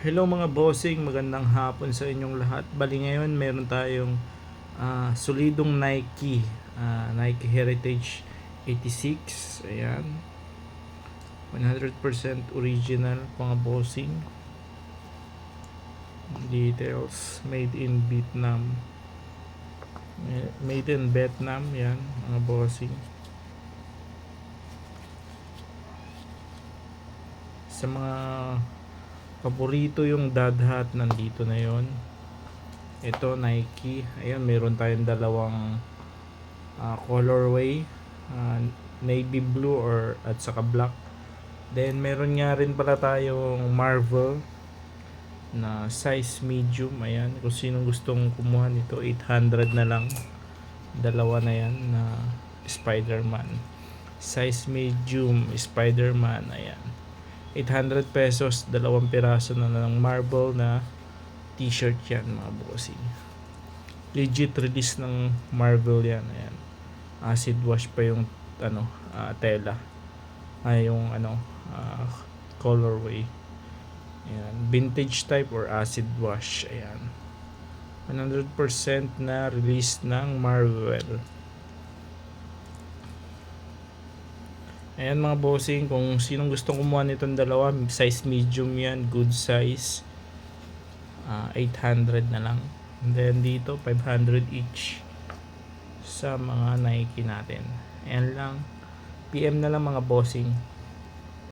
Hello mga bossing, magandang hapon sa inyong lahat. Bali ngayon meron tayong solidong Nike Heritage 86. Ayan, 100% original mga bossing. Details made in Vietnam. Made in Vietnam, yan mga bossing. Sa mga paborito yung dad hat, nandito na yon. Ito Nike, ayan, meron tayong dalawang colorway, navy blue or at saka black. Then meron nga rin pala tayong Marvel na size medium. Ayan, kung sinong gustong kumuha nito, 800 na lang. Dalawa na yan na Spider-Man, size medium Spider-Man. Ayan, 800 pesos, dalawang piraso na ng Marvel na t-shirt yan mga bossing. Legit release ng Marvel yan. Ayan, acid wash pa yung tela, yung colorway. Ayan, vintage type or acid wash. Ayan, 100% na release ng Marvel. Ayan mga bossing, kung sinong gustong kumuha nitong dalawa, size medium yan, good size, 800 na lang. And then dito 500 each sa mga Nike natin. Ayan lang, PM na lang mga bossing.